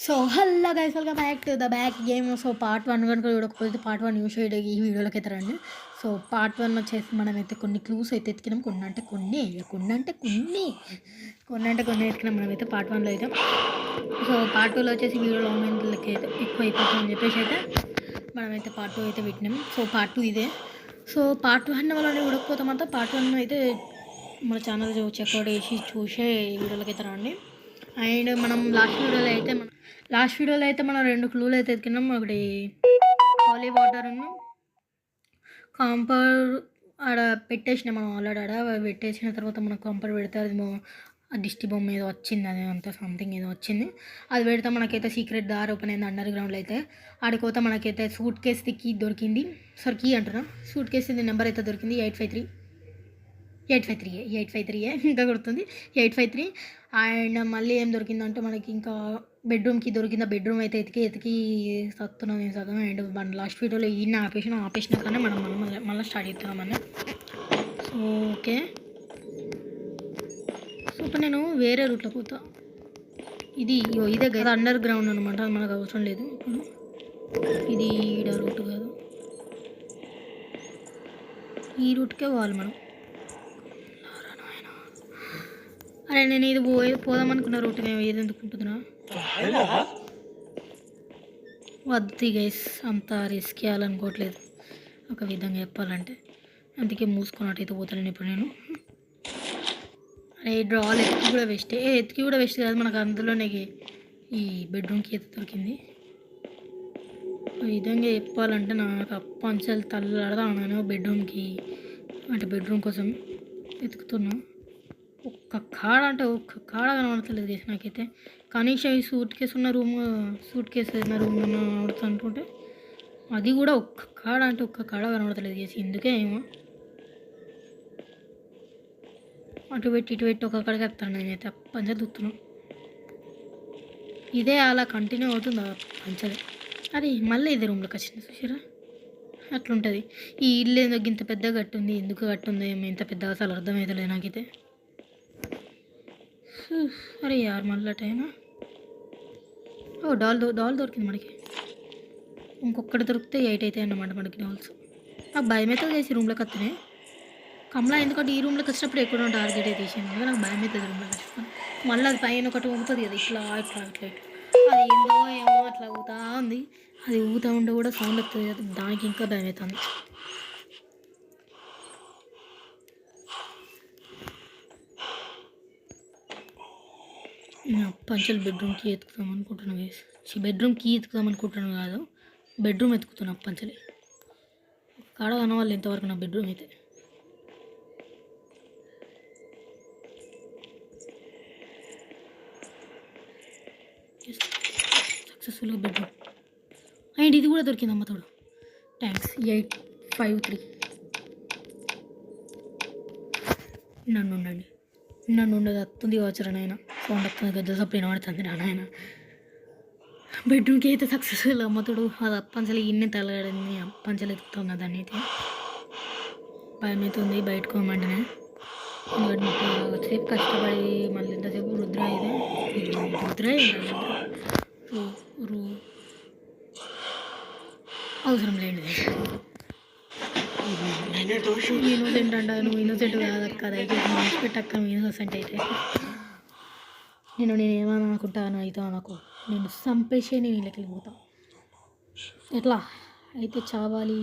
So hello guys, welcome back to the back game. So part 1 కనుక చూడకపోతే part 1 news ఈ వీడియోలోకి అయితే రండి. సో పార్ట్ 1 వచ్చేసి మనమైతే కొన్ని క్లూస్ అయితే ఎత్తికినాం. కొన్ని ఎత్తికినాం మనమైతే పార్ట్ 1లో అయితే. సో పార్ట్ 2లో వచ్చేసి వీడియో లాంగ్ అయితే ఎక్కువ అయిపోతుందని చెప్పేసి అయితే మనమైతే పార్ట్ 2 అయితే పెట్టినాం. సో పార్ట్ 2 ఇదే. సో పార్ట్ 1 వల్ల చూడకపోతే మాత్రం పార్ట్ 1 అయితే మన ఛానల్ చెక్అవుట్ చేసి చూసే వీడియోలోకి అయితే రండి. అండ్ మనం లాస్ట్ వీడియోలో అయితే మనం 2 క్లూలు అయితే ఎత్తుకున్నాం. ఒకటి హాలీ వాటర్ కాంపర్ ఆడ పెట్టేసిన మనం ఆల్రెడీ పెట్టేసిన తర్వాత మనం కాంపర్ పెడితే అది దిష్టి బొమ్మ ఏదో వచ్చింది, అది అంతా సంథింగ్ ఏదో వచ్చింది. అది పెడితే మనకైతే సీక్రెట్ దారి ఓపెన్ అయింది అండర్ గ్రౌండ్లో అయితే. ఆడిపోతే మనకైతే సూట్ కేస్ది కీ దొరికింది. సార్ కీ అంటున్నా, సూట్ కేస్ది నెంబర్ అయితే దొరికింది 853 ఇంకా గుర్తుంది 853. అండ్ మళ్ళీ ఏం దొరికిందంటే మనకి ఇంకా బెడ్రూమ్కి దొరికింది. బెడ్రూమ్ అయితే ఎతికి సత్తున్నాం నేను సగం. అండ్ మన లాస్ట్ వీడియోలో ఈయన ఆపేసినాకనే మనం మళ్ళీ స్టార్ట్ చేస్తున్నామని. సో ఓకే, సో ఇప్పుడు నేను వేరే రూట్లో పోతా. ఇదే కదా అండర్ గ్రౌండ్ అనమాట, మనకు అవసరం లేదు ఇప్పుడు. ఇది ఈడ రూట్ కాదు, ఈ రూట్కే పోవాలి మనం. అరే నేను ఇది పోదామనుకున్న రూట్ నేను ఏది ఎందుకుంటున్నా వద్దు గైస్, అంత రిస్క్ చేయాలనుకోవట్లేదు ఒక విధంగా చెప్పాలంటే. అందుకే మూసుకున్నట్టయితే పోతాను ఇప్పుడు నేను. అరే డ్రాల్ ఎత్తికి కూడా వేస్ట్ కాదు, మనకు అందులోనే ఈ బెడ్రూమ్కి అయితే దొరికింది. ఈ విధంగా చెప్పాలంటే నాకు అప్పంచలు తల్లాడదాను నేను బెడ్రూమ్కి, అంటే బెడ్రూమ్ కోసం వెతుకుతున్నా. ఒక్క కాడ కనబడతలేదు చేసి నాకైతే. కనీసం ఈ సూట్ కేసు ఉన్న రూమ్ ఆడుతా అనుకుంటే అది కూడా ఒక్క కాడ కనబడతలేదు చేసి. ఎందుకే ఏమో అటు పెట్టి ఒక కాడికి వస్తాను నేనైతే. పంచలు దుత్తున్నాను, ఇదే అలా కంటిన్యూ అవుతుంది పంచలే. అరే మళ్ళీ ఇదే రూమ్లోకి వచ్చింది చూసారా, అట్లుంటుంది. ఈ ఇల్లు ఏదో ఇంత పెద్ద గట్టుంది, ఎందుకు గట్టుందో ఏమో ఇంత పెద్దగా అసలు అర్థమవుతలేదు నాకైతే. అరే యార్ మళ్ళీ టైమా. ఓ డాల్ దొరికింది మనకి. ఇంకొకటి దొరికితే 8 అవుతాయి అన్నమాట మనకి డాల్స్. నాకు భయం అయితే చేసి రూమ్లోకి వస్తున్నాయి కమలా, ఎందుకంటే ఈ రూమ్లోకి వచ్చినప్పుడు ఎక్కడో టార్గెట్ అయితే తీసాను. నాకు భయం అవుతుంది రూమ్లోకి వచ్చిన. మళ్ళీ అది పైన ఒకటి ఊగుతుంది కదా, ఇట్లా అది ఏందో ఏమో అట్లా ఊగుతా ఉంది. అది ఊగుతూ ఉంటే కూడా సౌండ్ వస్తుంది కదా, దానికి ఇంకా భయం అవుతుంది. పంచలు బెడ్రూమ్కి ఎత్తుకుదాం అనుకుంటున్నాను కాదు, బెడ్రూమ్ ఎత్తుకుతున్నా పంచలే. కాడ కనవాలి ఇంతవరకు నా బెడ్రూమ్ అయితే. సక్సెస్ఫుల్గా బెడ్రూమ్. అండ్ ఇది కూడా దొరికింది అమ్మ తోడు. థ్యాంక్స్ 853. నన్ను ఉండదు వస్తుంది కావచ్చు నాయన, సౌండ్ వస్తుంది గజ్జ సప్పుడు వినబడుతుంది నాయన. బెడ్రూమ్కి అయితే సక్సెస్ఫుల్ అమ్మతుడు. అది అప్పంచలు ఇన్ని తలగడింది, అప్పంచలు ఎత్తుకుతున్నా దాన్ని అయితే. భయం అవుతుంది బయటకు పోమంటేనే. సేపు కష్టపడి మళ్ళీ ఇంతసేపు రుద్ర అవసరం లేదు. ఇన్నోసెంట్ అంట, నువ్వు ఇన్నోసెంట్ కాదక్క, దయచేసి మనసు పెట్టక్క. నువ్వు ఇన్నోసెంట్ అయితే నేను ఏమని అనుకుంటాను అయితే నాకు నేను చంపేసే నేను ఇళ్ళకి వెళ్ళిపోతాను. ఎట్లా అయితే చావాలి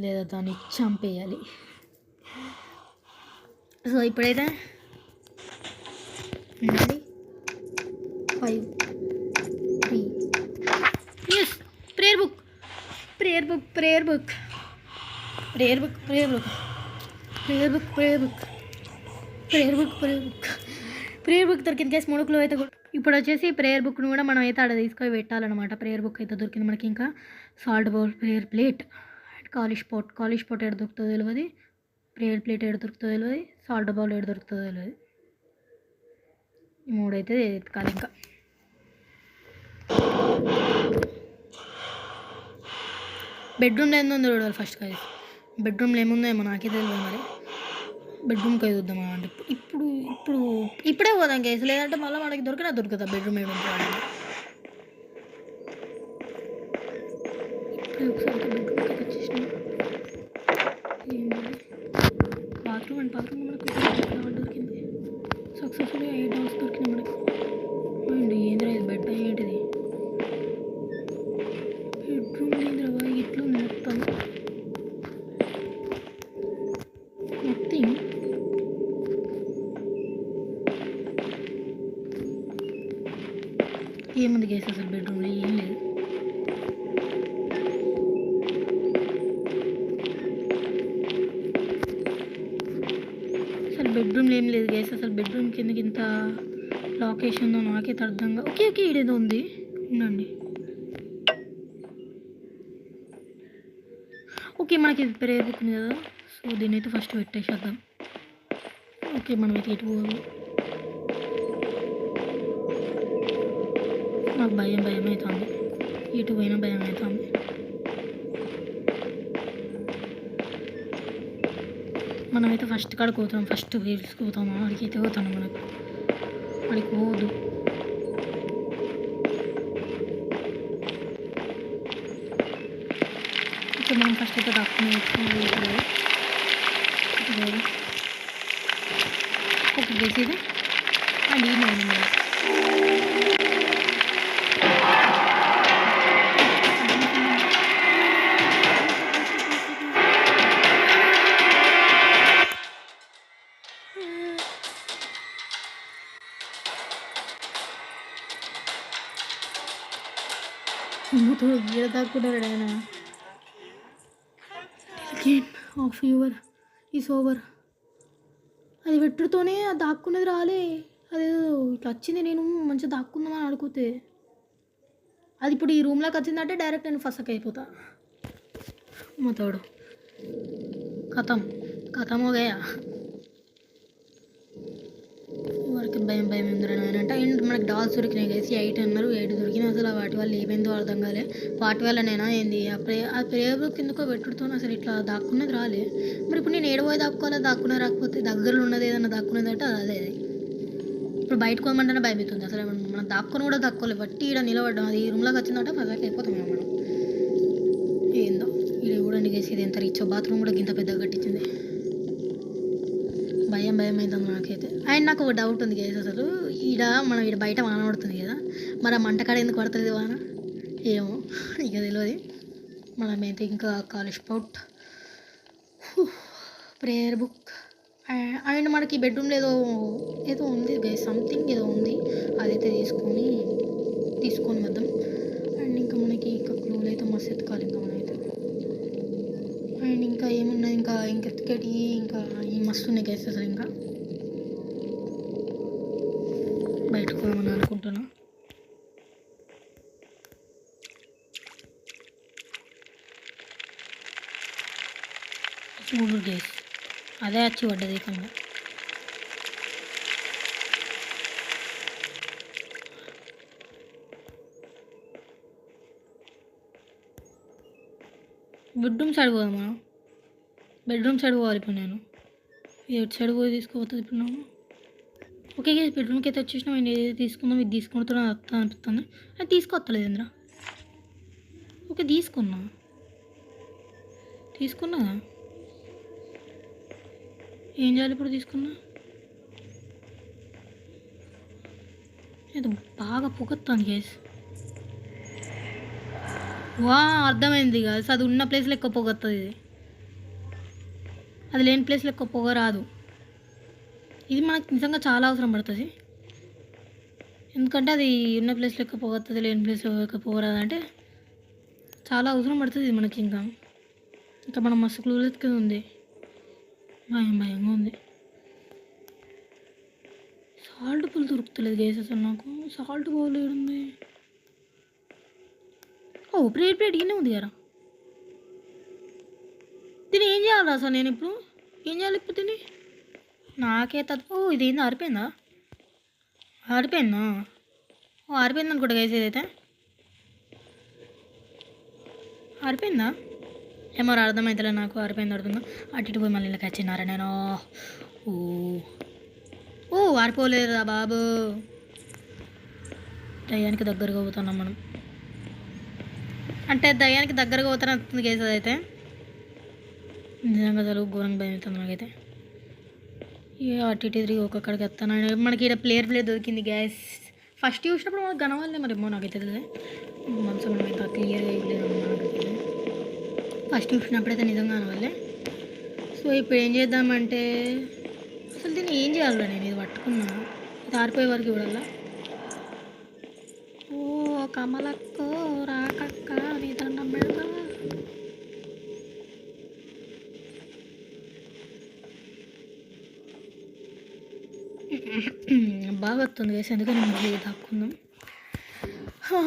లేదా దాన్ని చంపేయాలి. సో ఇప్పుడైతే 5 3 ఎస్ ప్రేయర్ బుక్ దొరికింది కేసు 3 క్లూ అయితే. ఇప్పుడు వచ్చేసి ప్రేయర్ బుక్ను కూడా మనం అయితే ఆడ తీసుకొని పెట్టాలన్నమాట. ప్రేయర్ బుక్ అయితే దొరికింది మనకి. ఇంకా salt bowl, prayer plate, chalice pot ఎక్కడ దొరుకుతుందో తెలియదు, ప్రేయర్ ప్లేట్ ఎక్కడ దొరుకుతుందో తెలియదు, సాల్ట్ బౌల్ ఎక్కడ దొరుకుతుందో తెలియదు. ఈ 3 అయితే ఎత్తుకాలి. ఇంకా బెడ్రూమ్లో ఏముందో చూడాలి ఫస్ట్. కాదు బెడ్రూమ్లో ఏముందో ఏమో నాకే తెలియదు. మరి బెడ్రూమ్కి అయితే వద్దామా అంటే ఇప్పుడే పోదాం కేసు, లేదంటే మళ్ళీ మనకి దొరకదా బెడ్రూమ్ ఏమి. ఒకసారి బెడ్రూమ్కి వచ్చేసిన బాత్రూమ్ అండ్ బాత్రూమ్ మనకు దొరికింది. సక్సెస్ఫుల్గా 8 డాల్స్ దొరికినాయి మనకు. అండ్ ఏంద్రా ఇది బెడ్ ఏంటిది? బెడ్రూమ్ ఏంద్రా బాయ్ ఇట్లా ఉంది మొత్తం. ఏముంది గైస్ అసలు బెడ్రూమ్లో ఏం లేదు. అసలు బెడ్రూమ్లో ఏం లేదు గైస్. అసలు బెడ్రూమ్ కిందకి ఇంత లాకేషన్ ఉందో నాకైతే అర్థంగా. ఓకే ఇదేదో ఉంది ఉండండి. ఓకే మనకి ఇది ప్రేయర్ బుక్ ఉంది కదా, సో దీన్ని అయితే ఫస్ట్ పెట్టేసేద్దాం. ఓకే మనమైతే ఎటు పోదు. నాకు భయం అవుతుంది, ఇటు పోయినా భయం అవుతుంది. మనమైతే ఫస్ట్ కాడికి పోతాం, ఫస్ట్ వీల్స్కి పోతాము. అడిగి అయితే పోతాను, మనకు అడిగి పోదు. ఇక్కడ మనం ఫస్ట్ అయితే డాక్టర్ ఒక గేసేది అండ్ ఈ మైండ్ గీడ దాక్కుంటాడు ఆయన. Game of your is over. అది వెట్టుతోనే అది దాక్కున్నది రాలే. అదేదో ఇట్లా వచ్చింది, నేను మంచిగా దాక్కుందామని అడుగుతే అది ఇప్పుడు ఈ రూమ్లోకి వచ్చిందంటే డైరెక్ట్ నేను ఫస్ట్ అయిపోతా. మొత్తోడు కథం గయా వరకు భయం ఎందుకు అంటే మనకి డాల్స్ దొరికినాయి కలిసి 8 అన్నారు. 8 దొరికినాయి. అసలు వాటి వల్ల ఏమైందో అర్థం కాలే. వాటి వల్లనేనా ఏంది ఆ ప్రేయర్ బుక్ ఎందుకో పెట్టుడుతో అసలు ఇట్లా దాక్కున్నది రాలే. మరి ఇప్పుడు నేను ఏడబోయి దాక్కోవాలి, దాక్కున్నది రాకపోతే దగ్గరలో ఉన్నది ఏదన్నా దాక్కున్నది అంటే అదే. ఇప్పుడు బయటకు పోమంటేనే భయం అవుతుంది. అసలు మనం దాక్కొని కూడా దాక్కోలేదు. బట్టి ఇక్కడ నిలబడ్డాం, అది ఈ రూమ్లోకి వచ్చిందంటే ఫస్ట్ అయిపోతాం మనం. ఏందో ఇది కూడా నిగేసి ఇది ఎంత రీచ్. బాత్రూమ్ కూడా గింత పెద్దగా కట్టించింది. భయం అవుతుంది నాకైతే. అండ్ నాకు ఒక డౌట్ ఉంది గైస్, అసలు మనం బయట వాన పడుతుంది కదా, మరి ఆ మంటకాడ ఎందుకు పడుతుంది వాన ఏమో ఇక తెలియదు. మనమైతే ఇంకా college spout prayer book and మనకి బెడ్రూమ్లో ఏదో ఉంది గైస్, సంథింగ్ ఏదో ఉంది. అదైతే తీసుకొని వద్దాం. అండ్ ఇంకా మనకి ఇంకా క్లూలు అయితే మస్తు ఎత్తుకోవాలి ఇంకా మనమైతే. అండ్ ఇంకా ఏమున్నది, ఇంకా ఎత్తుకేటి ఇంకా ఈ మస్తు ఉన్నాయి గైస్. అసలు ఇంకా బయటకు పోదామని అనుకుంటున్నా. చూడు గైస్, అదే వచ్చి పడ్డది ఇకంగా. బెడ్రూమ్ సైడ్ పోదామా? బెడ్రూమ్ సైడ్ పోవాలి ఇప్పుడు నేను. ఎటు సైడ్ పోయి తీసుకోపోతుంది ఇప్పుడు నేను. ఓకే గైస్, బెడ్రూమ్కి అయితే వచ్చేసినాం. నేను ఏది తీసుకుందాం, ఇది తీసుకుంటున్నా అనిపిస్తుంది. అది తీసుకొస్తలేదు ఇంద్ర. ఓకే తీసుకున్నా ఏం చేయాలి ఇప్పుడు? తీసుకున్నా ఏదో బాగా పొగొత్తాను గైస్. అర్థమైంది కదా, అది ఉన్న ప్లేస్లో ఎక్కువ పొగ వస్తుంది, అది లేని ప్లేస్లో ఎక్కువ పొగ రాదు. ఇది మనకు నిజంగా చాలా అవసరం పడుతుంది, ఎందుకంటే అది ఉన్న ప్లేస్లో ఎక్కువ పొగ వస్తుంది, లేని ప్లేస్లో ఎక్కువ పొగ రాదంటే చాలా అవసరం పడుతుంది ఇది మనకి. ఇంకా మనం మస్తు క్లూలెస్ కింద ఉంది, భయంగా ఉంది. సాల్ట్ పూలు దొరుకుతలేదు గైస్ అసలు నాకు. సాల్ట్ పూలు ఏడుంది? ప్లేట్ ఇన్నే ఉంది కదా. దీన్ని ఏం చేయాలి అసలు? నేను ఇప్పుడు ఏం చేయాలి ఇప్పుడు దీన్ని? నాకే ఇది ఏంది ఆరిపోయిందా? ఆరిపోయింది అనుకుంటా గైస్. ఏదైతే ఆరిపోయిందా ఏమో అర్థమవుతలే నాకు. ఆరిపోయింది అర్థంగా. అటు ఇటు పోయి మళ్ళీ ఇలా వచ్చినారా నేను. ఆరిపోలేదా బాబు? టయానికి దగ్గరగా పోతున్నాం మనం. అంటే దయ్యానికి దగ్గరగా పోతాను కేసు అయితే నిజంగా అసలు ఘోరంగా భయం అవుతుంది నాకైతే. ఇక అటు ఇటు తిరిగి ఒక్కొక్కడికి వస్తాను. మనకి ఇక్కడ ప్లేయర్ దొరికింది గ్యాస్. ఫస్ట్ చూసినప్పుడు మనకు కనవాలే మరేమో నాకైతే తెలియదు. మనసు మనం ఇంకా క్లియర్గా ఇవ్వలేదు నాకైతే. ఫస్ట్ చూసినప్పుడైతే నిజంగా కనవాలే. సో ఇప్పుడు ఏం చేద్దామంటే అసలు దీన్ని ఏం చేయాలి నేను ఇది పట్టుకున్నా ఇది ఆరిపోయే వరకు చూడాలా. ఓ కమలక్కో రాకక్క నీ దండం పెడతా. బాగా వస్తుంది వేసి అందుకని మళ్ళీ దాక్కుందాం.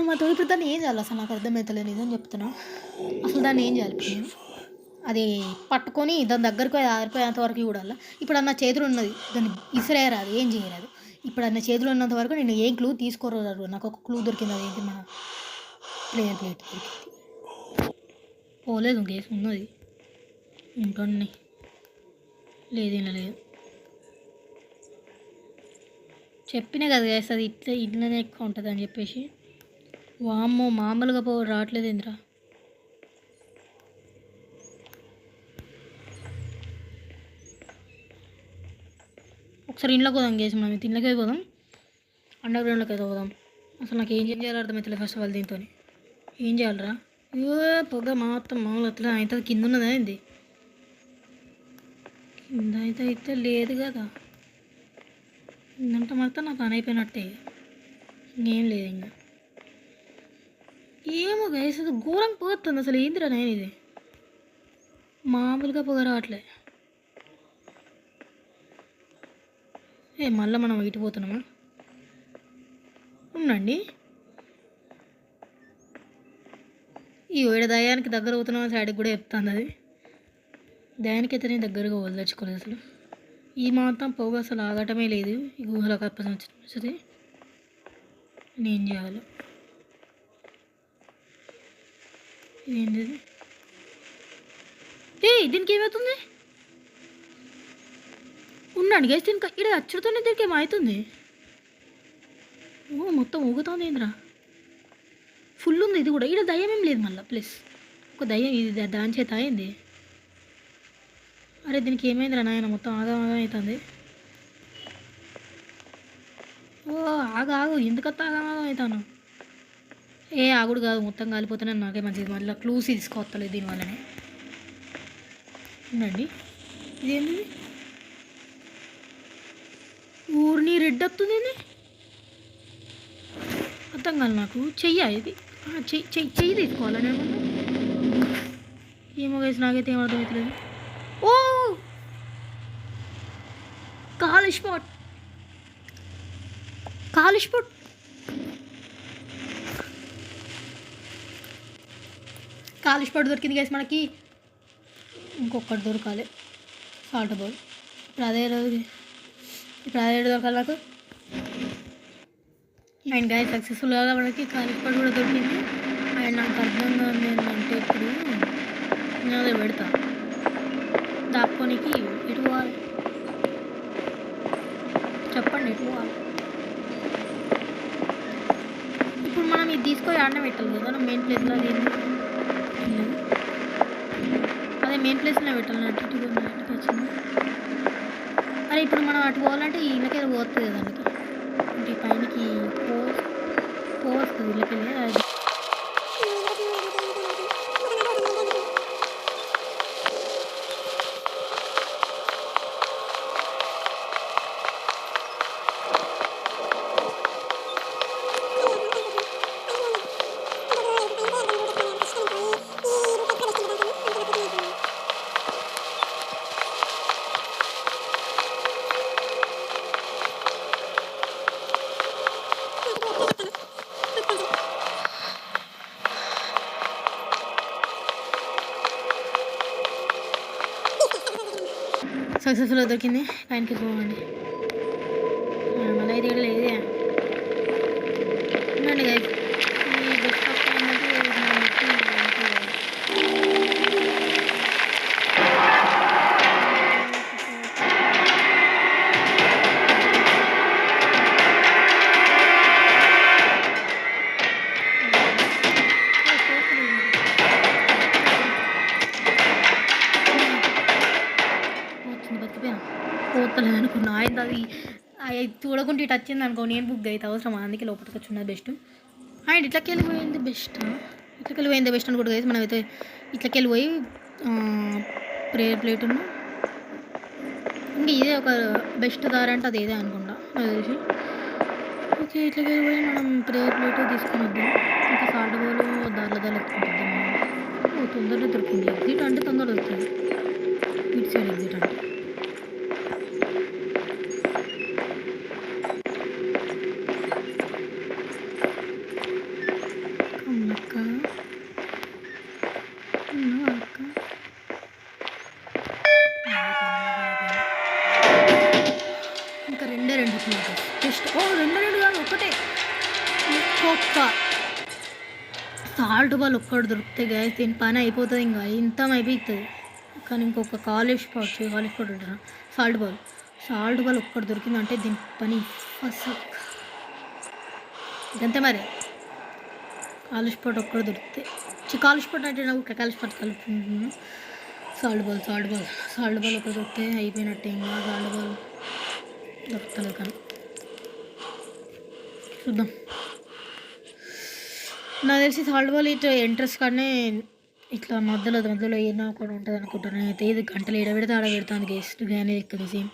మా తోడు దాన్ని ఏం చేయాలి అసలు నాకు అర్థమవుతలేదు నిజం చెప్తున్నా. అసలు దాన్ని ఏం చేయాలి నేను అది పట్టుకొని దాని దగ్గరకు ఆరిపోయేంత వరకు చూడాలి. ఇప్పుడు అన్న చేతులు ఉన్నది దాన్ని ఇసిరేయరాదు ఏం చేయరాదు. ఇప్పుడు అన్న చేతులు ఉన్నంత వరకు నేను ఏం క్లూ తీసుకోరాదు. నాకు ఒక క్లూ దొరికింది అదేంటి మన ప్లేట్ దొరికింది. పోలేదు కేసు ఉన్నది ఇంకొన్ని లేదు ఇలా లేదు. చెప్పినా కదా గ్యాస్ అది ఇట్లనే ఎక్కువ ఉంటుంది అని చెప్పేసి. వామ్మో మామూలుగా రావట్లేదు ఇంద్రా. ఒకసారి ఇంట్లోకి పోదాం గ్యాస్ మనం ఇంట్లోకి పోదాం అండర్ గ్రౌండ్లోకి అయితే పోదాం. అసలు నాకు ఏం చేయాలో అర్థమవుతుంది ఫస్ట్ ఆఫ్ ఆల్ దీంతో ఏం చేయాలరా. పొగ మొత్తం మామూలు అట్లా అయితే కింద ఉన్నదా ఏంది కింద అయితే లేదు కదా. ఇందంతా మొత్తం నాకు పని అయిపోయినట్టే ఇంకేం లేదు ఇంకా. ఏమో గైస్ అది ఘోరంగా పోతుంది అసలు ఏందిరా నేను ఇది మామూలుగా పొగ రావట్లే. మళ్ళీ మనం ఇటు పోతున్నామా ఉండండి. ఈ ఏడు దయానికి దగ్గర అవుతున్నాం సైడ్కి కూడా చెప్తాను. అది దయానికి అయితే నేను దగ్గరగా వదిలించుకోలేదు అసలు. ఈ మాత్రం పొగ అసలు ఆగటమే లేదు. ఈ గుహలో కప్పసరి నేను చేయాలి. ఏంటి దీనికి ఏమవుతుంది ఉండండి గేసి దీనికి ఇక్కడ అచ్చుడుతోనే దీనికి ఏమవుతుంది. ఓ మొత్తం ఊగుతుంది ఏంద్రా ఫుల్ ఉంది. ఇది కూడా ఇక్కడ దయ్యం ఏం లేదు మళ్ళీ ప్లస్ ఒక దయ్యం ఇది దాని చేత అయింది. అరే దీనికి ఏమైందిరా నాయన మొత్తం ఆగం అవుతుంది. ఓ ఆగు ఎందుకంత ఆగం అవుతాను. ఆగుడు కాదు మొత్తం కాలిపోతేనే నాకే మంచిది. మళ్ళీ క్లూస్ తీసుకోవట్లేదు దీనివల్లనే. ఉండండి ఇదేంటి ఊరిని రెడ్ వస్తుంది అర్థం కాదు నాకు. చెయ్య ఇది చెయ్యి తీసుకోవాలా నేను ఏమో వేసి నాకైతే ఏం అర్థమవుతలేదు. ఓ కాలు స్పాట్ దొరికింది గైస్ మనకి. ఇంకొకటి దొరకాలి సాల్ట్ బౌల్. ఇప్పుడు అదే దొరకాలి నాకు. అండ్ గైస్ సక్సెస్ఫుల్గా మనకి కాలు స్పాట్ కూడా దొరికింది. అండ్ నాకు అర్థంగా ఉంది ఏంటంటే ఇప్పుడు నేను అదే పెడతా దాక్కోనికి. ఎటు పోవాలి చెప్పండి ఎటు పోవాలి. ఇప్పుడు మనం ఇది తీసుకొని ఆడనే పెట్టాలి కదా మెయిన్ ప్లేస్లో. అది అదే మెయిన్ ప్లేస్లో పెట్టాలి. అటు ఇటు వచ్చింది. అరే ఇప్పుడు మనం అటు పోవాలంటే ఇళ్ళకే పోతుంది కదా దానికి ఇంటి పైనకి పోవస్తుంది ఇళ్ళకెళ్ళి. అది సక్సెస్ఫుల్గా దొరికింది. పైనకి పోవండి మళ్ళీ అయితే ఇక్కడ లేదే ఉండండి గైస్. ఈ బెస్ట్ ఆఫ్ దొరకలేదు అనుకున్నా. ఆయన అది చూడకుండా ఇటు వచ్చింది అనుకో, నేను బుక్ అయితే అవసరం, అందుకే లోపలికి వచ్చి ఉన్నది బెస్ట్. అండ్ ఇట్లకి వెళ్ళిపోయింది బెస్ట్, ఇట్లకి వెళ్ళిపోయింది బెస్ట్ అనుకుంటుంది కదా. మనమైతే ఇట్లకి వెళ్ళిపోయి ప్రేయర్ ప్లేట్ ఉన్న ఇంకా ఇదే ఒక బెస్ట్ దారి అంటే అది ఏదే అనుకుంటా నాకు తెలిసి. ఓకే, ఇట్లకి వెళ్ళిపోయి మనం ప్రేయర్ ప్లేట్ తీసుకుని వద్దాం. ఇంకా సాల్ట్ బౌల్ దారిలో ఎత్తుకుంటుందాం. మనం తొందరగా దొరికింది. ఎగ్జిట్ అంటే తొందరగా దొరుకుతుంది, ఇటు సైడ్ ఎగ్జిట్ అంటే. ఇంకా రెండే రెండు జస్ట్ రెండు కాదు ఒకటే. ఒక్క సాల్ట్ బాల్ ఒక్కటి దొరికితే గ్యాస్ దీని పని అయిపోతుంది, ఇంకా ఇంత అయిపోతుంది. కానీ ఇంకొక కాలేజ్ స్పాట్ ఉంటాను. సాల్ట్ బాల్ ఒక్కటి దొరికిందంటే దీని పని ఫస్ట్ ఇదంతే. మరి కాలేజ్ స్పాట్ ఒక్కటి దొరికితే కాలేజ్ స్పాట్ అంటే నాకు కాలేజ్ స్పాట్ కలుపుకుంటున్నాను. సాల్ట్ బాల్ ఒకటి దొరికితే అయిపోయినట్టే. ఇంకా సాల్ట్ బాల్ దొరుకుతలేదు కానీ చూద్దాం. నాకు తెలిసి సాల్ట్ బాల్ ఇట్లా ఎంట్రెన్స్ కానీ ఇట్లా మధ్యలో ఏదో కూడా ఉంటుంది అనుకుంటాను. అయితే ఇది గంటలు పెడితే ఆడ పెడతాను గెస్ట్ గ్రానీ ఎక్కువ. సేమ్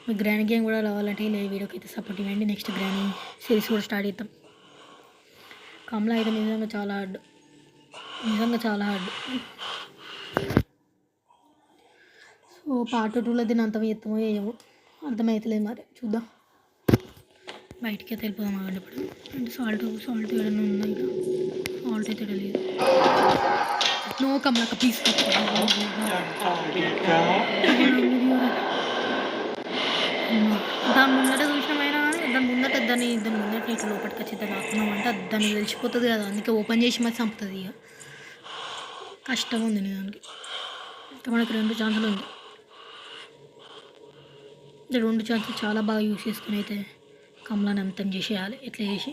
మీకు గ్రానీ గేమ్ కూడా రావాలంటే ఇలా వీడియోకి అయితే సపోర్ట్ ఇవ్వండి. నెక్స్ట్ గ్రానీ సిరీస్ కూడా స్టార్ట్ చేద్దాం. కమలా అయితే నిజంగా చాలా హార్డ్. సో పార్ట్ 2లో దీన్ని అంత ఎత్తమో ఏమో అర్థమవుతలేదు, మరి చూద్దాం. బయటికి అయితే వెళ్ళిపోదాం అవ్వండి ఇప్పుడు. అంటే సాల్ట్ ఏదైనా ఉందా? ఇక సాల్ట్ అయితే లేదు. నో కమలక్క ప్లీజ్. దాని ముందట చూసినామైనా కానీ దాని ముందట ఇట్లా లోపలికి వచ్చి రాకున్నామంటే దాన్ని తెలిసిపోతుంది కదా, అందుకే ఓపెన్ చేసి మరి చంపుతుంది. ఇక కష్టం ఉంది దానికి. ఇంకా మనకి 2 ఛాన్సులు ఉంది. 2 ఛాన్సులు చాలా బాగా యూజ్ చేసుకుని అయితే కమలాన్ని అంతం చేసేయాలి. ఎట్లా చేసి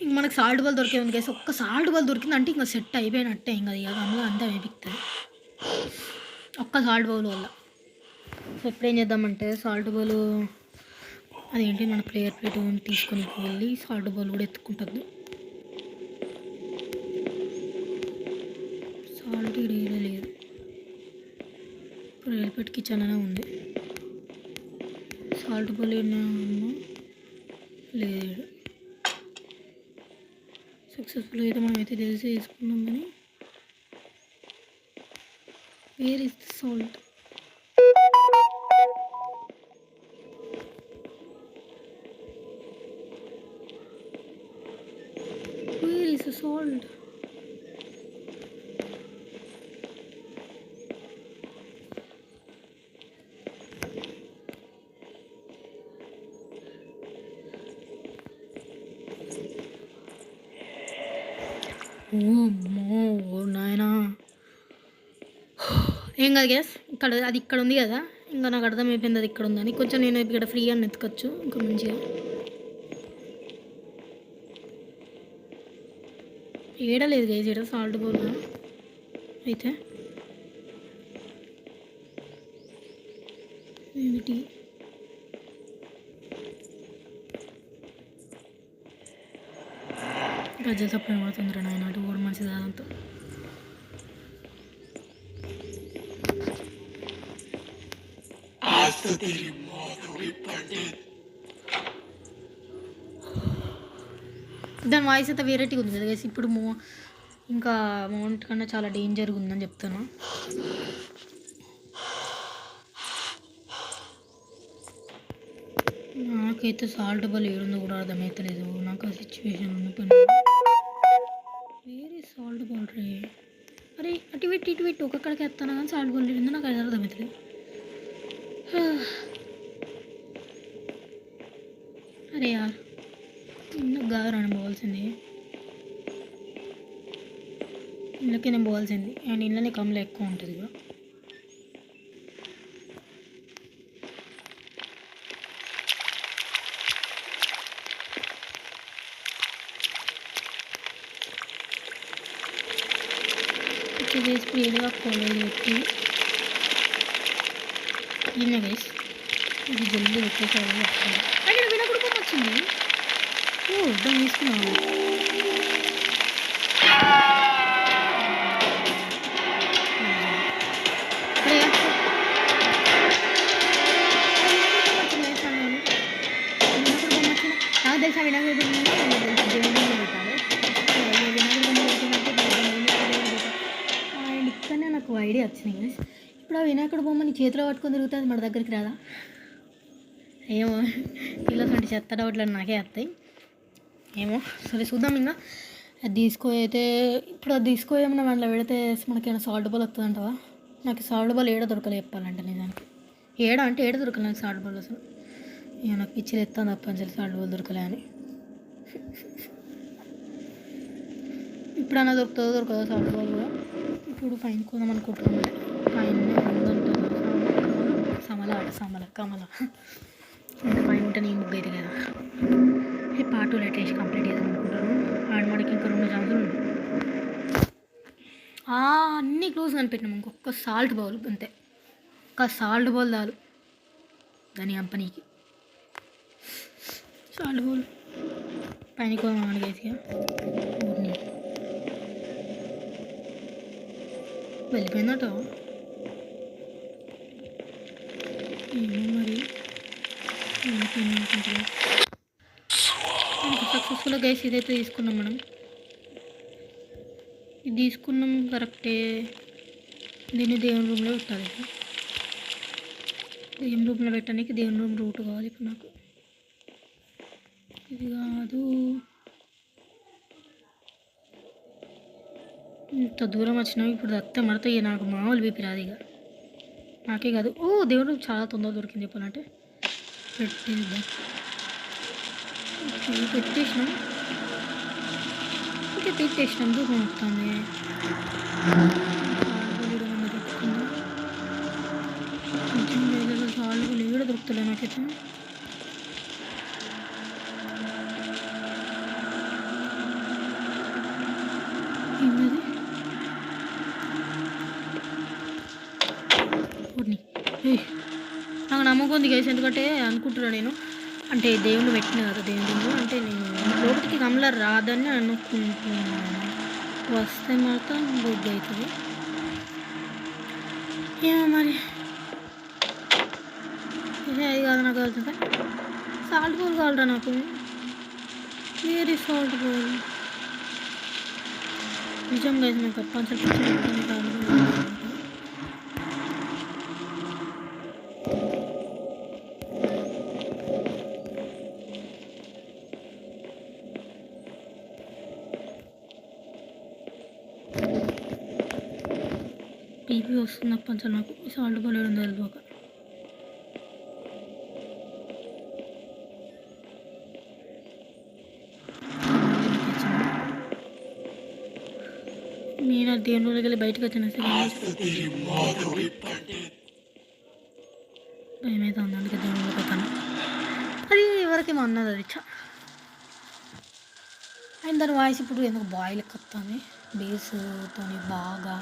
ఇంక మనకు సాల్ట్ బాల్ దొరికే ఉంది కదా. ఒక్క సాల్ట్ బాల్ దొరికిందంటే ఇంకా సెట్ అయిపోయినట్టే. ఇంకా ఇక కమలా అంతా వేపిస్తుంది ఒక్క సాల్ట్ బాల్ వల్ల. సో ఇప్పుడు ఏం చేద్దామంటే సాల్ట్ బాల్ అదేంటి మన ప్లేయర్ ప్లేట్ తీసుకొని వెళ్ళి సాల్ట్ బాల్ కూడా ఎత్తుకుంటుంది. సాల్ట్ ఏడా లేదు, ప్లేయర్ ప్లేట్ కిచెన్ అనే ఉంది. సాల్ట్ బాల్ లేదు. సక్సెస్ఫుల్ అయితే మనం అయితే తెలిసి తీసుకున్నాం. కానీ where is the salt? Where is the salt? ఓ నాయనా, ఏం కాదు గ్యాస్. ఇక్కడ ఉంది కదా, ఇంకా నాకు అర్థమైపోయింది అది ఇక్కడ ఉందని. కొంచెం నేను ఇక్కడ ఫ్రీగా ఎత్తుకోవచ్చు ఇంకా మంచిగా. ఏడలేదు గైస్, ఏడ సాల్ట్ బౌల్ అయితే ఏమిటి? గజ్జలు తప్ప పడుతుంది నాయన, అటు కూడా మంచిది కాదంతా. దాని వాయిస్ అయితే వెరైటీగా ఉంది కదా. ఇప్పుడు ఇంకా మౌంట్ కన్నా చాలా డేంజర్గా ఉందని చెప్తాను. నాకైతే సాల్ట్ బాల్ ఏడుందో కూడా అర్థమవుతలేదు. నాకు ఆ సిచ్యువేషన్ ఉన్న పని. వేరే సాల్ట్ బాల్ రే, అరే అటు పెట్టి ఒక్కొక్కడికి ఎత్తాను కానీ సాల్ట్ బాల్ ఏడుందో నాకు అది అర్థమవుతలేదు. అరే యార్, ఇళ్ళకి కాదు నేను పోవాల్సింది, ఇళ్ళకి నేను పోవాల్సింది. అండ్ ఇళ్ళని కమ్లో ఎక్కువ ఉంటుంది కూడా. స్పీడ్గా కాలేజ్ పెట్టి ఈయన గైస్ ఇది జల్దీ పెట్టేసారు. అక్కడ వినకుడు బొమ్మ వచ్చింది. ఓ దాన్ని తీసుకున్నాను. నాకు తెలిసిన వినాయకుడు పెట్టాలి. అండ్ ఇక్కడనే నాకు ఐడియా వచ్చింది. ఇప్పుడు ఆ వినాయకుడు బొమ్మని చేతిలో పట్టుకొని తిరుగుతుంది, మన దగ్గరికి రాదా? ఏమో ఇలాంటి చెత్త డౌట్లు నాకే వస్తాయి. ఏమో సరే చూద్దాం. ఇంకా అది తీసుకోయితే ఇప్పుడు అది తీసుకోయేమన్నా దాంట్లో పెడితే మనకేమైనా సాల్ట్ బాల్ వస్తుంది అంటవా? నాకు సాల్ట్ బాల్ ఏడ దొరకలే చెప్పాలంటే నిజానికి. ఏడ దొరకలే నాకు సాల్ట్ బాల్ అసలు. ఇక నాకు పిచ్చిలు ఎత్తాను తప్పనిసరి సాల్ట్ బాల్ దొరకలే అని. ఇప్పుడన్నా దొరకదో సాల్ట్ బాల్ కూడా. ఇప్పుడు పైన కొందాం అనుకుంటున్నాం. పైన ఉందంటారు కమల పైన ఉంటే నేను ముగ్గు అయితే కదా. ఈ పార్ట్ 2 లేటెస్ట్ కంప్లీట్ చేద్దాం అనుకుంటాను. అండ్ మనకి ఇంకా 2 ఛాన్సులు ఉన్నాయి. అన్నీ క్లోజ్ కనిపెట్టినాం. ఇంకొక సాల్ట్ బౌల్ అంతే. ఒక్క సాల్ట్ బౌల్ చాలు దాని కంపెనీకి. సాల్ట్ బౌల్ పైన కూడా అడిగేసి వెళ్ళిపోయిందట. ఏమో మరి సక్సెస్ఫుల్గా గైస్ ఇదైతే తీసుకున్నాం మనం. ఇది తీసుకున్నాం కరెక్టే. దీన్ని దేవుని రూమ్లో పెట్టాలి. దేవుని రూమ్లో పెట్టడానికి దేవుని రూమ్ రూట్ కావాలి ఇప్పుడు నాకు. ఇది కాదు, ఇంత దూరం వచ్చినావు ఇప్పుడు దత్తే మడతా. ఇక నాకు మామూలు బీపీ రాదు ఇక. నాకే కాదు. దేవుడు చాలా తొందరగా దొరికింది చెప్పాలంటే. పెట్టేద్దాం. పెట్టేసినాం. ఇంకా పెట్టేసినాం. దూరం వస్తుంది. సాల్ట్ కూడా దొరుకుతలే నాకైతే. నాకు నమ్మకం ఉంది గైస్. ఎందుకంటే అనుకుంటున్నా నేను, అంటే దేవుని పెట్టిన కదా దేవుడు, అంటే నేను లోపలికి కమల రాదని అనుకుంటున్నాను. వస్తే మాత్రం గుడ్ అవుతుంది. ఏమో మరి అది కాదు నాకు కావాల్సిందే. సాల్ట్ బౌల్ కావాలరా నాకు. వేరే సాల్ట్ బౌల్ నిజంగా అయితే నాకు తప్పనిసరి కావాలి. బీపీ వస్తుంది తప్పనిసరి నాకు. సాల్ట్ బౌల్ వేయడం తెలియక. నేను దేవుని రోజులకి వెళ్ళి బయటకు వచ్చిన భయమైతే ఉంది. అందుకే దేవుని రోజుకి వస్తాను. అది ఎవరికేమో అన్నది అది అండ్ దాని వాయిస్ ఇప్పుడు ఎందుకు బాయిల్ వస్తుంది. బేస్తో బాగా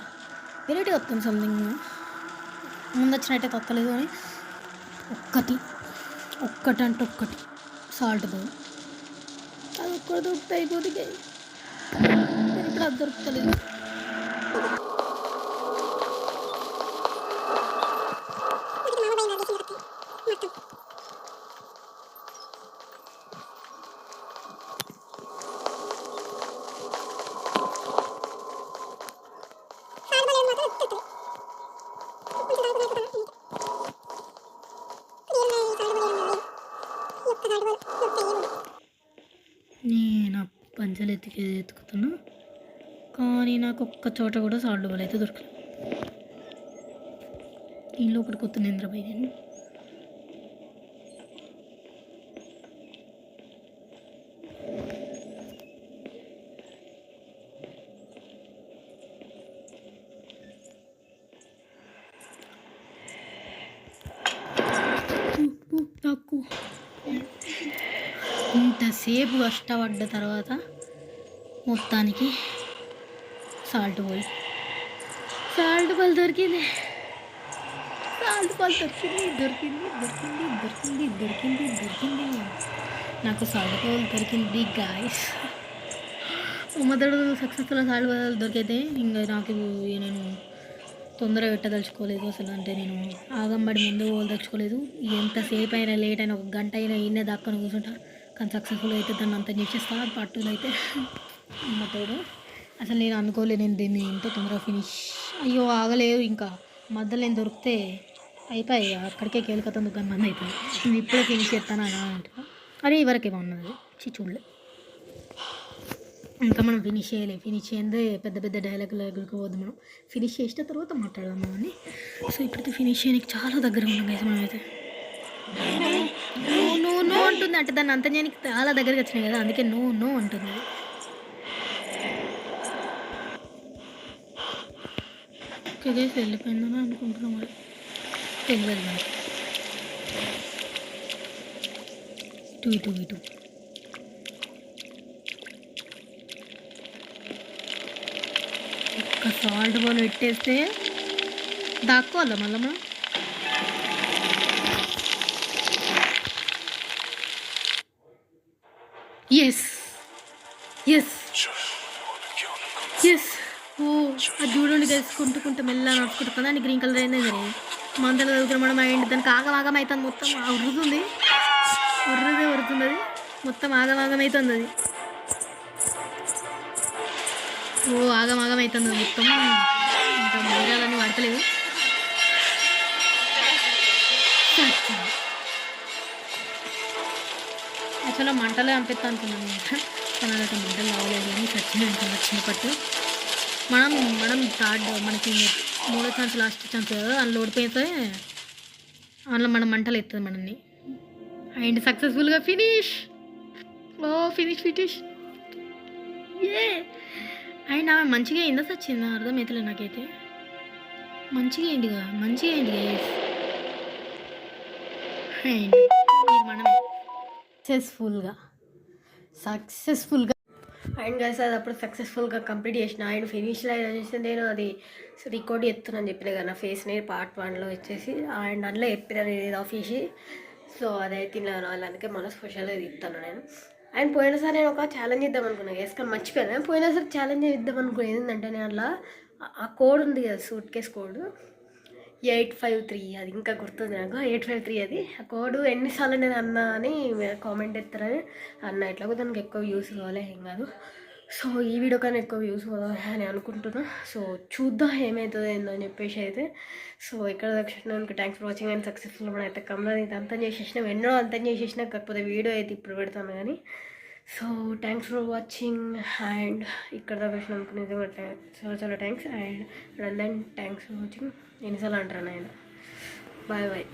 వెరైటీగా వస్తుంది. సంథింగ్ ముందు వచ్చినట్టే తక్కలేదు అని ఒక్కటి సాల్ట్ బౌల్ అది ఒక్కటి దొరికితే అయిపోతుంది. ఇప్పుడు అది దొరుకుతలేదు. నేను పంచలు ఎత్తుకుతున్నా కానీ నాకు ఒక్క చోట కూడా సాల్ట్ బౌల్ అయితే దొరకలేదు. దీనిలో ఒకటి కొత్త నిద్రపోయి నేను నాకు ఇంతసేపు కష్టపడ్డ తర్వాత మొత్తానికి సాల్ట్ బౌల్ దొరికింది. సాల్ట్ బాల్ దొరికింది. నాకు సాల్ట్ బాల్ దొరికింది గాయస్. మొదడు సక్సెస్ఫుల్ సాల్ట్ బాల్ దొరికైతే ఇంకా నాకు నేను తొందరగా పెట్టదలుచుకోలేదు అసలు. అంటే నేను ఆగంబడి ముందు దలుచుకోలేదు. ఎంతసేపు అయినా లేట్ అయినా 1 గంట అయినా ఈయనే దాక్కొని కూర్చుంటా. కానీ సక్సెస్ఫుల్ అయితే దాన్ని అంతా చేసేస్తా. పార్ట్ 2 అయితే అమ్మతోడు అసలు నేను అనుకోలేదు నేను దీన్ని ఇంత తొందరగా ఫినిష్. అయ్యో ఆగలేవు ఇంకా మధ్యలో నేను దొరికితే అయిపోయి అక్కడికే కేలికతందుకు కానీ మంది అవుతుంది. నేను ఇప్పుడే ఫినిష్ చేస్తాను అని అంటున్నా. అరే ఇవరకేమో ఉన్నది చూడలే. ఇంకా మనం ఫినిష్ చేయలేదు. ఫినిష్ చేయందే పెద్ద పెద్ద డైలాగులు ఎగురుకోవద్దు. మనం ఫినిష్ చేసిన తర్వాత మాట్లాడదాము అని. సో ఇప్పుడైతే ఫినిష్ చేయడానికి చాలా దగ్గర ఉన్నాం కదా మనమైతే. నో నో అంటుంది. అంటే దాన్ని అంత చేయడానికి చాలా దగ్గరికి వచ్చినాయి కదా, అందుకే నో నో అంటుంది. ఓకే వెళ్ళిపోయిందని అనుకుంటున్నాం. మరి తెలియదు మనకి. ఇటు ఒక్క సాల్ట్ బాల్ పెట్టేస్తే దాక్కోవాలా మళ్ళీ మనం. Yes yes yes. ఓ అది చూడండి తెలుసుకుంటుకుంటా మెల్ల నడుచుకుంటా కదా అని గ్రీన్ కలర్ అయింది. మరి మందలు చదువుతున్నా మనం అయింది దానికి ఆగమాగం అవుతుంది. మొత్తం ఉరుతుంది ఉరుతుంది అది మొత్తం ఆగమాగం అవుతుంది అది. ఓ ఆగమాగం అవుతుంది మొత్తం. ఇంకా మందిరాలన్నీ పడతలేదు. అసలు మంటలే పంపిస్తా అనుకున్నాను. ఇంకా కానీ అలా మంటలు రావలేదు కానీ వచ్చిన పట్టు మనం థర్డ్ మనకి 3వ ఛాన్స్ లాస్ట్ ఛాన్స్ కదా, అందులో ఓడిపోతే అందులో మనం మంటలు ఎత్తుంది మనల్ని. అండ్ సక్సెస్ఫుల్గా ఫినిష్. ఓ ఫినిష్ ఏ. అండ్ ఆమె మంచిగా అయిందా సచ్చిందా అర్థమవుతలేదు నాకైతే. మంచిగా అయిందిగా అండ్ మనమే సక్సెస్ఫుల్గా అండ్ గైస్ అది అప్పుడు సక్సెస్ఫుల్గా కంప్లీట్ చేసిన. అండ్ ఫినిష్లో చేస్తే నేను అది రికార్డ్ చెప్తున్నాను చెప్పిన కదా నా ఫేస్ని పార్ట్ 1లో వచ్చేసి. అండ్ అందులో చెప్పిన నేను ఇది ఆఫీసి. సో అదైతే ఇలా అందుకే మన స్పెషల్గా ఇస్తాను నేను. అండ్ పోయినసారి నేను ఒక ఛాలెంజ్ ఇద్దాం అనుకున్నాను వేసుకొని మర్చిపోయాను. పోయినసారి ఛాలెంజ్ ఇద్దాం అనుకున్నాను ఏంటంటే నేను అలా ఆ కోడ్ ఉంది కదా సూట్ కేస్ కోడ్ 853 అది ఇంకా గుర్తుంది నాకు. 853 అది ఆ కోడ్ ఎన్నిసార్లు నేను అన్నా అని కామెంట్ ఎత్తారని అన్న. ఎట్లాగో దానికి ఎక్కువ వ్యూస్ కావాలి ఏం కాదు. సో ఈ వీడియో కానీ ఎక్కువ వ్యూస్ కావాలి అని అనుకుంటున్నా. సో చూద్దాం ఏమవుతుంది ఏందని చెప్పేసి అయితే. సో ఇక్కడ దక్షిణానికి thanks for watching. And successful మనం అయితే కమలా ఇది అంతం చేసేసినాం. ఎన్నో అంతం చేసేసినా కాకపోతే వీడియో అయితే ఇప్పుడు పెడతాను కానీ. So thanks for watching. And ఇక్కడ దక్షిణానికి నిజంగా చాలా thanks. And then thanks for watching. ఎన్నిసార్లు అంటారు ఆయన. బాయ్.